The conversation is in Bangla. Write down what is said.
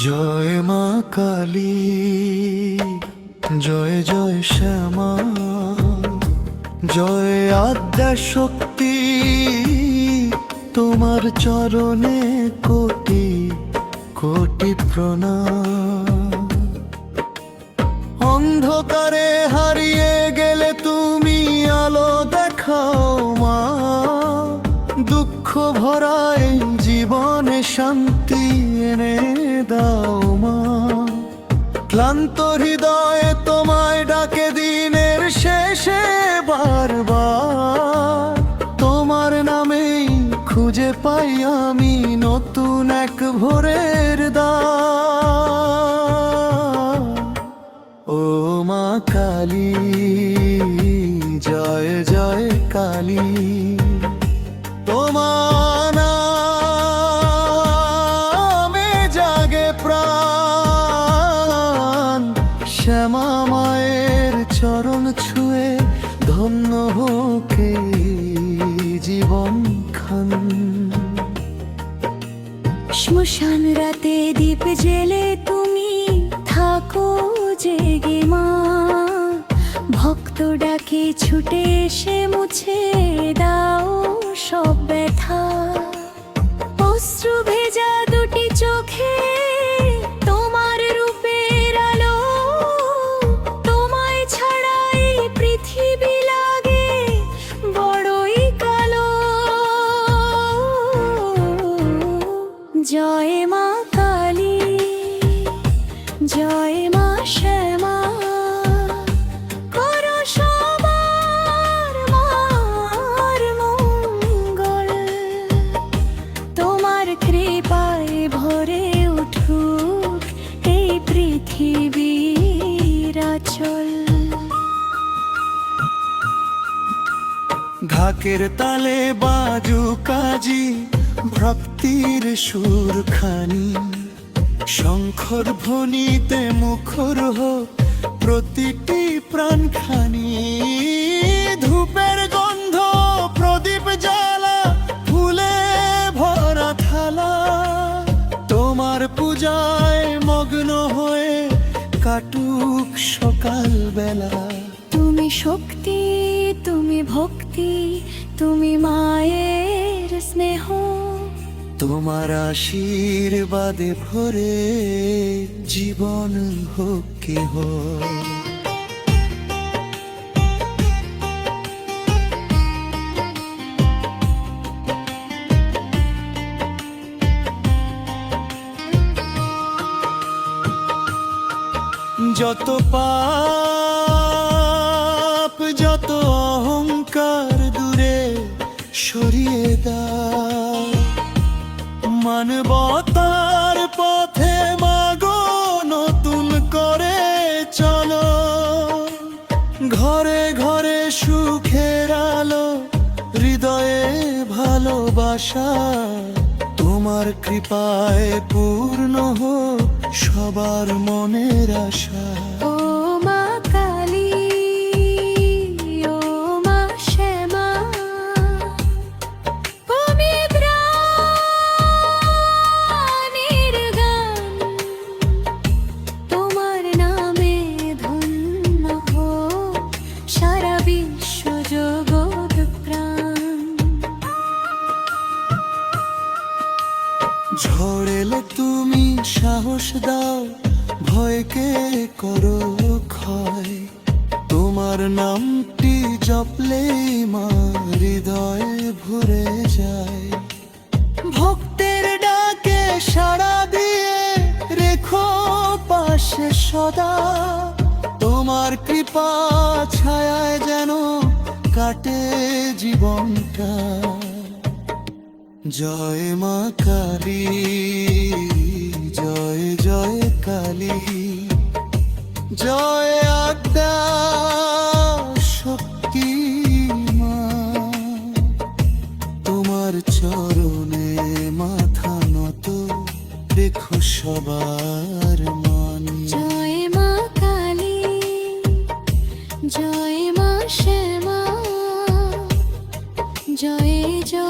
জয় মা কালী, জয় জয় শ্যামা, জয় আদ্যা শক্তি, তোমার চরণে কোটি কোটি প্রণাম। অন্ধকারে হারিয়ে গেলে তুমি আলো দেখাও মা, দুঃখ ভরায় জীবনে শান্তি এনে দাও মা। ক্লান্ত হৃদয়ে তোমায় ডাকে দিনের শেষে বারবার, তোমার নামেই খুঁজে পাই আমি নতুন এক ভোরের দ্বার। ও মা কালী, জয় জয় কালী, তোমার নামে জাগে প্রাণ। শ্যামা মায়ের চরণ ছুঁয়ে ধন্য হোক জীবন খান। শ্মশান রাতে দীপ জেলে তুমি থাকো জেগে মা, ভক্ত ডাকে ছুটে এসে মুছে দাও সব ব্যথা। অশ্রু ভেজা দুটি চোখে তোমার রূপের আলো, তোমায় ছাড়া এই পৃথিবী লাগে বড়ই কালো। জয় মা কালী, জয় মা শ্যামা, করো সবার মার মঙ্গল। তোমার কৃপায় ভরে উঠুক এই পৃথিবীর আঁচল। ঢাকের তালে বাজু কাজি ভক্তির সুরখানি, শঙ্খর ধ্বনিতে মুখর হোক প্রতিটি প্রাণখানি। ধূপের গন্ধ প্রদীপ জ্বালা, ফুলে ভরা থালা, তোমার পূজায় মগ্ন হয়ে কাটুক সকাল বেলা। তুমি শক্তি, তুমি ভক্তি, তুমি মায়ের স্নেহ, তোমার আশীর্বাদে ভরে জীবন হোক কেহ। যত পাপ যত অহংকার দূরে সরিয়ে দাও, মানবতার পথে মাগো নতুন করে চলো। ঘরে ঘরে সুখের আলো, হৃদয়ে ভালোবাসা, তোমার কৃপায় পূর্ণ হোক সবার মনের আশা। ও মা কালী, ও মা শ্যামা, তুমি প্রাণের গান, তোমার নামে ধন্য হোক সারা বিশ্ব জগৎ প্রাণ। ঝড় এলে তুমি সাহস দাও, ভয়কে করো ক্ষয়, তোমার নামটি জপলেই মা হৃদয়ে ভরে যায়। ভক্তের ডাকে সাড়া দিয়ে রেখো পাশে সদা, তোমার কৃপা ছায়ায় যেন কাটে জীবনটা। জয় মা কালী, জয় জয় কালী, জয় আদ্যা শক্তি মা। তোমার চরণে মাথা নত রেখো সবার মান। জয় মা কালী, জয় মা শ্যামা, জয় জয়